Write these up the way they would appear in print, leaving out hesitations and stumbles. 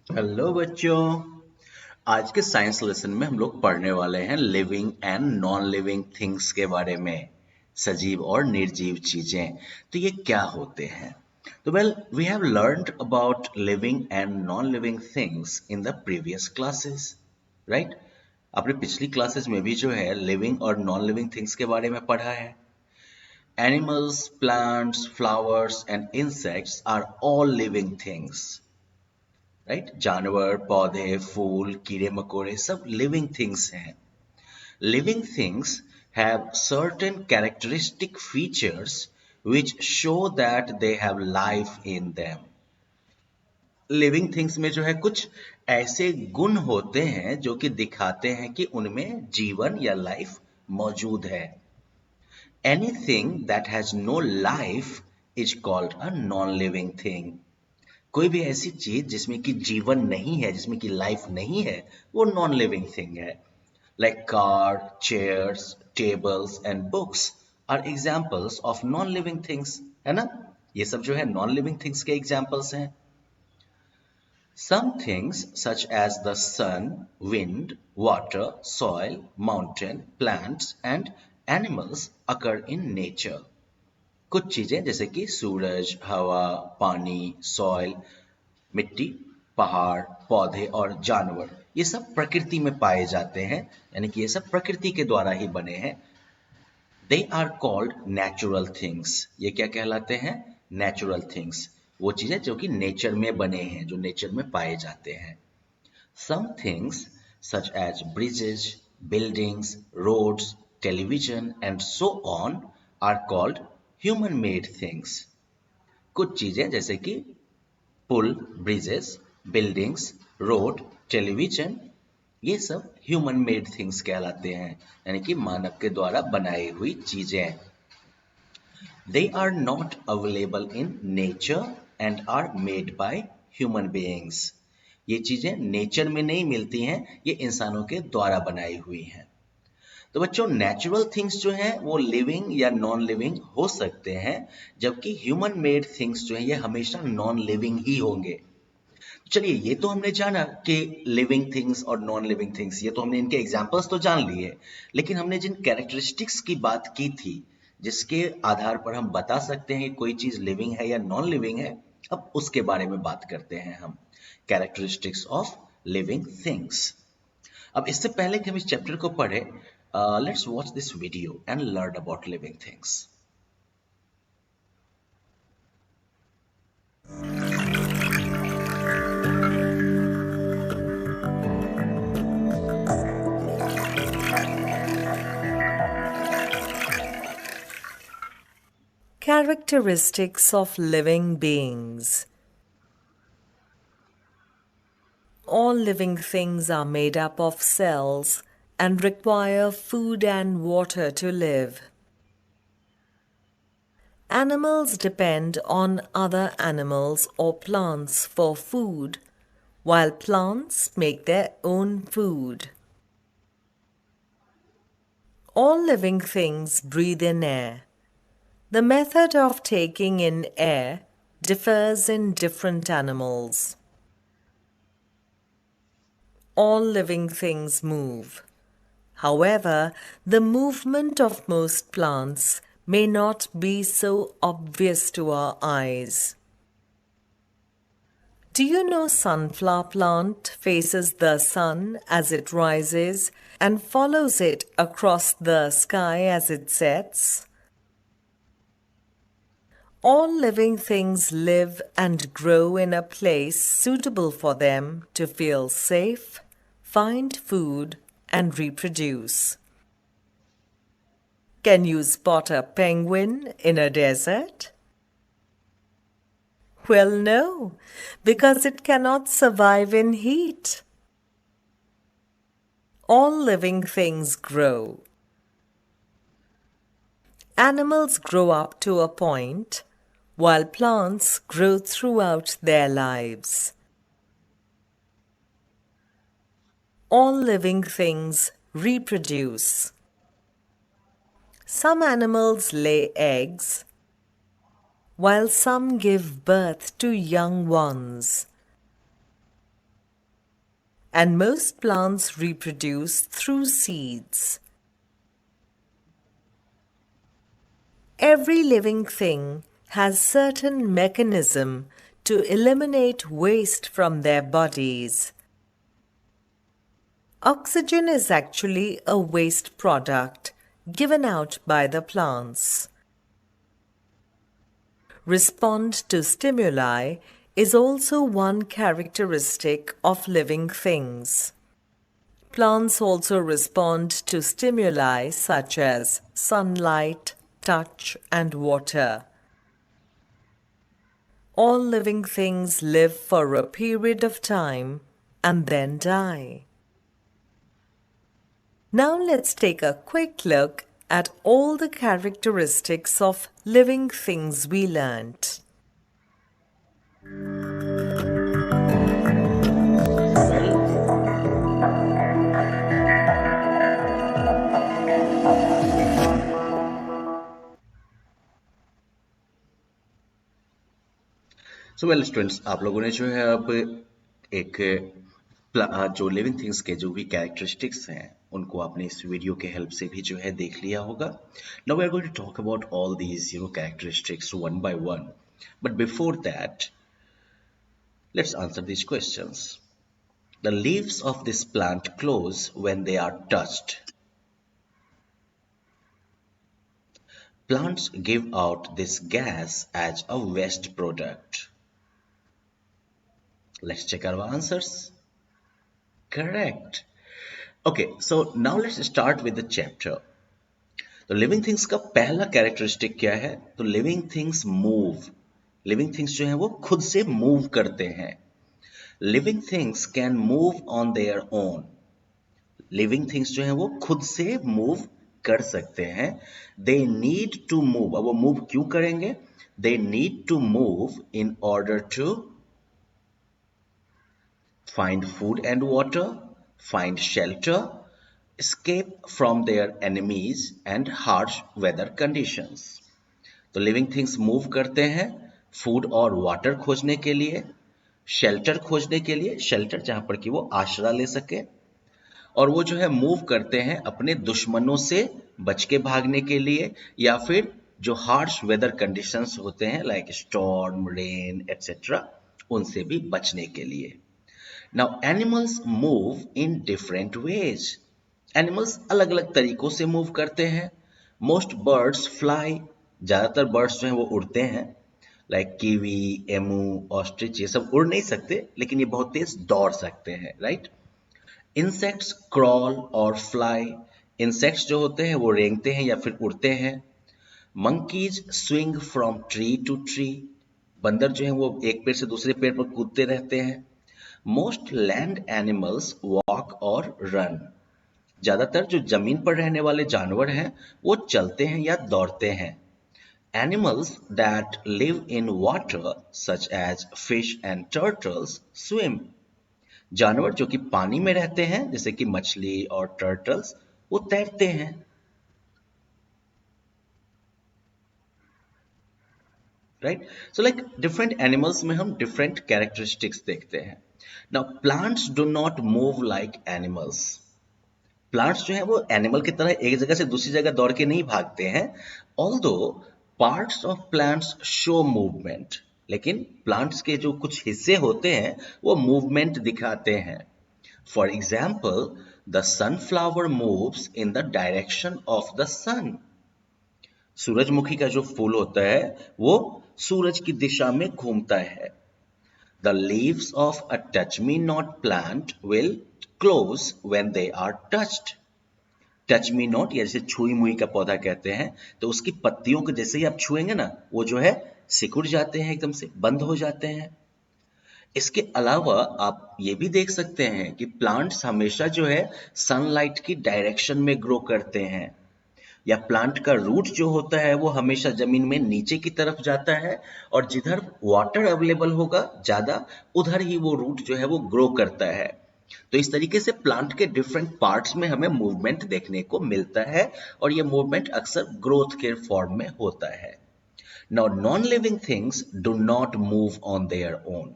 Hello बच्चों। आज के साइंस लेसन में हम लोग पढ़ने वाले हैं living and non living things के बारे में। सजीव और निर्जीव चीजें तो ये क्या होते हैं। तो we have learned about living and non living things in the previous classes, right. आपने पिछली क्लासेस में भी जो है लिविंग और नॉन लिविंग थिंग्स के बारे में पढ़ा है। Animals, plants, flowers and insects are all living things, right. जानवर, पौधे, फूल, कीड़े मकोड़े सब लिविंग थिंग्स हैं। Living things have certain characteristic features which show that they have life in them. Living things में जो है कुछ ऐसे गुण होते हैं जो कि दिखाते हैं कि उनमें जीवन या लाइफ मौजूद है। Anything that has no life is called a non living thing. कोई भी ऐसी चीज जिसमें कि जीवन नहीं है, जिसमें कि लाइफ नहीं है, वो नॉन लिविंग थिंग है। Like car, chairs, tables and books are examples of non living things, है ना। ये सब जो है नॉन लिविंग थिंग्स के एग्जाम्पल्स हैं। Some things such as the sun, wind, water, soil, mountain, plants and animals occur in nature. कुछ चीजें जैसे कि सूरज, हवा, पानी, सॉइल, मिट्टी, पहाड़, पौधे और जानवर, ये सब प्रकृति में पाए जाते हैं, यानी कि ये सब प्रकृति के द्वारा ही बने हैं। They are called natural things. ये क्या कहलाते हैं? Natural things. वो चीजें जो कि नेचर में बने हैं, जो नेचर में पाए जाते हैं। Some things such as bridges, buildings, roads, television and so on are called human made things. कुछ चीजें जैसे कि पुल, ब्रिजेस, बिल्डिंग्स, रोड, टेलीविजन, ये सब ह्यूमन मेड थिंग्स कहलाते हैं, यानी कि मानव के द्वारा बनाई हुई चीजें। They are not available in nature and are made by human beings. ये चीजें नेचर में नहीं मिलती हैं, ये इंसानों के द्वारा बनाई हुई हैं। तो बच्चों, नेचुरल थिंग्स जो हैं वो लिविंग या नॉन लिविंग हो सकते हैं, जबकि ह्यूमन मेड थिंग्स जो हैं ये हमेशा नॉन लिविंग ही होंगे। चलिए, ये तो हमने जाना कि लिविंग थिंग्स और नॉन लिविंग थिंग्स, ये तो हमने इनके एग्जांपल्स तो जान लिए, लेकिन हमने जिन कैरेक्टरिस्टिक्स की बात की थी, जिसके आधार पर हम बता सकते हैं कि कोई चीज लिविंग है या नॉन लिविंग है, अब उसके बारे में बात करते हैं हम। Characteristics of living things. अब इससे पहले कि हम इस चैप्टर को पढ़े, let's watch this video and learn about living things. Characteristics of living beings. All living things are made up of cells and require food and water to live. Animals depend on other animals or plants for food, while plants make their own food. All living things breathe in air. The method of taking in air differs in different animals. All living things move. However, the movement of most plants may not be so obvious to our eyes. Do you know sunflower plant faces the sun as it rises and follows it across the sky as it sets? All living things live and grow in a place suitable for them to feel safe, find food, and reproduce. Can you spot a penguin in a desert? Well, no, because it cannot survive in heat. All living things grow. Animals grow up to a point, while plants grow throughout their lives. All living things reproduce. Some animals lay eggs, while some give birth to young ones. and most plants reproduce through seeds. Every living thing has certain mechanism to eliminate waste from their bodies. Oxygen is actually a waste product given out by the plants. Respond to stimuli is also one characteristic of living things. Plants also respond to stimuli such as sunlight, touch, and water. All living things live for a period of time and then die. Now let's take a quick look at all the characteristics of living things we learnt. So well students, आप लोगों ने जो है अब एक जो living things के जो भी कैरेक्टरिस्टिक्स हैं उनको आपने इस वीडियो के हेल्प से भी जो है देख लिया होगा. Now we are going to talk about all these characteristics one by one. But before that, let's answer these questions. The leaves of this plant close when they are touched. Plants give out this gas as a waste product. Let's check our answers. Correct. Okay, so now let's start with the chapter. तो living things का पहला characteristic क्या है? तो living things move. Living things जो है वो खुद से मूव करते हैं. Living things can move on their own. Living things जो है वो खुद से मूव कर सकते हैं. They need to move. अब वो मूव क्यों करेंगे? They need to move in order to find food and water, find shelter, escape from their enemies and harsh weather conditions. तो लिविंग थिंग्स मूव करते हैं फूड और वाटर खोजने के लिए, शेल्टर खोजने के लिए, शेल्टर जहां पर कि वो आश्रय ले सके, और वो जो है मूव करते हैं अपने दुश्मनों से बच के भागने के लिए, या फिर जो हार्श वेदर कंडीशंस होते हैं लाइक स्टॉर्म, रेन एटसेट्रा, उनसे भी बचने के लिए. Now animals move in different ways. Animals अलग अलग तरीकों से मूव करते हैं. Most birds fly. ज्यादातर बर्ड्स जो हैं वो उड़ते हैं. लाइक कीवी, एमू, ऑस्ट्रिच, ये सब उड़ नहीं सकते लेकिन ये बहुत तेज दौड़ सकते हैं, राइट. इंसेक्ट्स क्रॉल और फ्लाई. इंसेक्ट्स जो होते हैं वो रेंगते हैं या फिर उड़ते हैं. Monkeys swing from tree to tree. बंदर जो है वो एक पेड़ से दूसरे पेड़ पर कूदते रहते हैं. Most land animals walk or run. ज्यादातर जो जमीन पर रहने वाले जानवर हैं वो चलते हैं या दौड़ते हैं. Animals that live in water such as fish and turtles swim. जानवर जो कि पानी में रहते हैं जैसे कि मछली और टर्टल्स, वो तैरते हैं. Right. So like different animals में हम डिफरेंट कैरेक्टरिस्टिक्स देखते हैं. Now plants do not move like animals. Plants जो है वो एनिमल की तरह एक जगह से दूसरी जगह दौड़ के नहीं भागते हैं. Although parts of plants show movement, लेकिन प्लांट्स के जो कुछ हिस्से होते हैं वो मूवमेंट दिखाते हैं. For example, the sunflower moves in the direction of the sun. सूरजमुखी का जो फूल होता है वो सूरज की दिशा में घूमता है. The leaves of a touch-me-not plant will close when they are touched. Touch-me-not या जैसे छुई मुई का पौधा कहते हैं, तो उसकी पत्तियों को जैसे ही आप छुएंगे ना, वो जो है सिकुड़ जाते हैं, एकदम से बंद हो जाते हैं. इसके अलावा आप ये भी देख सकते हैं कि प्लांट्स हमेशा जो है सनलाइट की डायरेक्शन में ग्रो करते हैं, या प्लांट का रूट जो होता है वो हमेशा जमीन में नीचे की तरफ जाता है, और जिधर वाटर अवेलेबल होगा ज्यादा उधर ही वो रूट जो है वो ग्रो करता है. तो इस तरीके से प्लांट के डिफरेंट पार्ट्स में हमें मूवमेंट देखने को मिलता है, और ये मूवमेंट अक्सर ग्रोथ के फॉर्म में होता है. Now non living things do not move on their own.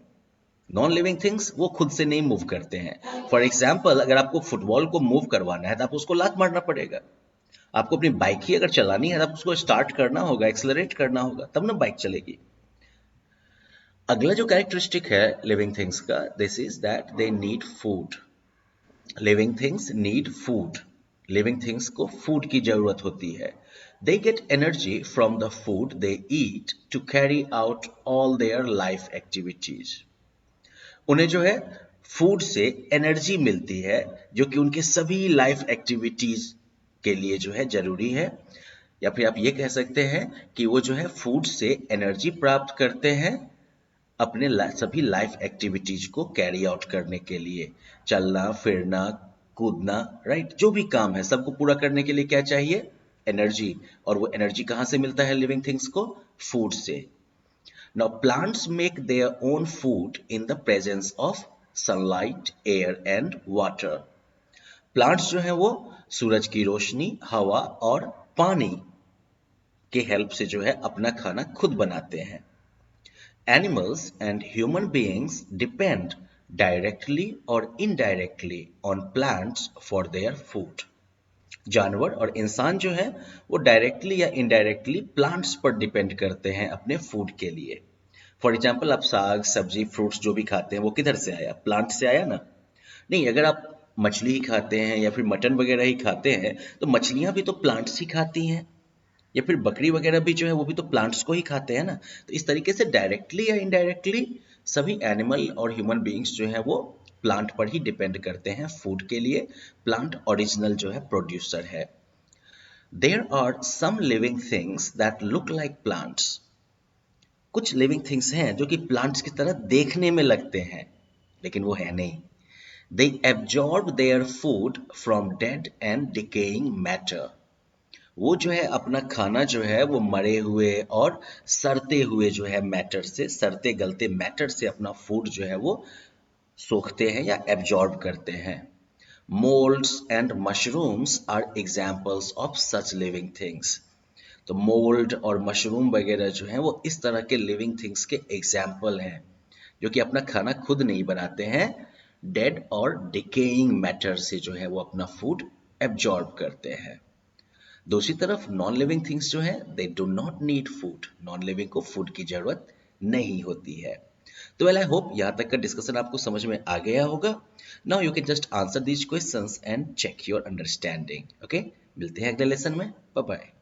Non living things वो खुद से नहीं मूव करते हैं। फॉर एग्जाम्पल, अगर आपको फुटबॉल को मूव करवाना है तो आपको उसको लात मारना पड़ेगा। आपको अपनी बाइक ही अगर चलानी है तो आपको उसको स्टार्ट करना होगा, एक्सेलरेट करना होगा, तब ना बाइक चलेगी। अगला जो कैरेक्टरिस्टिक है लिविंग थिंग्स का, this is that they need food. Living things need food. Living things को फूड की जरूरत होती है। They get energy from the food they eat to carry out all their life activities. उन्हें जो है फूड से एनर्जी मिलती है जो कि उनके सभी लाइफ एक्टिविटीज के लिए जो है जरूरी है। या फिर आप ये कह सकते हैं कि वो जो है फूड से एनर्जी प्राप्त करते हैं अपने सभी लाइफ एक्टिविटीज को कैरी आउट करने के लिए। चलना फिरना कूदना, राइट, जो भी काम है सबको पूरा करने के लिए क्या चाहिए? एनर्जी। और वो एनर्जी कहाँ से मिलता है लिविंग थिंग्स को? फूड से। Now, plants make their own food in the presence of sunlight, air and water. Plants जो है वो सूरज की रोशनी, हवा और पानी के हेल्प से जो है अपना खाना खुद बनाते हैं। Animals and human beings depend directly or indirectly on plants for their food. जानवर और इंसान जो है वो डायरेक्टली या इनडायरेक्टली प्लांट्स पर डिपेंड करते हैं अपने फूड के लिए। फॉर एग्जाम्पल, आप साग सब्जी फ्रूट्स जो भी खाते हैं वो किधर से आया? प्लांट से आया ना? नहीं, अगर आप मछली ही खाते हैं या फिर मटन वगैरह ही खाते हैं तो मछलियां भी तो प्लांट्स ही खाती हैं। या फिर बकरी वगैरह भी जो है वो भी तो प्लांट्स को ही खाते हैं ना। तो इस तरीके से डायरेक्टली या इनडायरेक्टली सभी एनिमल और ह्यूमन बीइंग्स जो है वो प्लांट पर ही डिपेंड करते हैं फूड के लिए। प्लांट ओरिजिनल जो है प्रोड्यूसर है। There are some living things that look like plants. कुछ लिविंग थिंग्स हैं जो कि प्लांट्स की तरह देखने में लगते हैं, लेकिन वो है नहीं। They absorb their food from dead and decaying matter. वो जो है अपना खाना जो है वो मरे हुए और सड़ते हुए जो है मैटर से, सड़ते गलते मैटर से अपना फूड जो है वो सोखते हैं या एब्जॉर्ब करते हैं। Moulds and mushrooms are examples of such living things. तो मोल्ड और मशरूम वगैरह जो हैं वो इस तरह के लिविंग थिंग्स के एग्जाम्पल हैं जो कि अपना खाना खुद नहीं बनाते हैं, डेड और डिकेइंग मैटर से जो है वो अपना फूड एब्जॉर्ब करते हैं। दूसरी तरफ नॉन लिविंग थिंग्स जो है they do not need food. Non living को फूड की जरूरत नहीं होती है। तो वेल आई होप यहाँ तक का डिस्कशन आपको समझ में आ गया होगा। Now you can just answer these questions and check your understanding. Okay, मिलते हैं अगले लेसन में। Bye bye.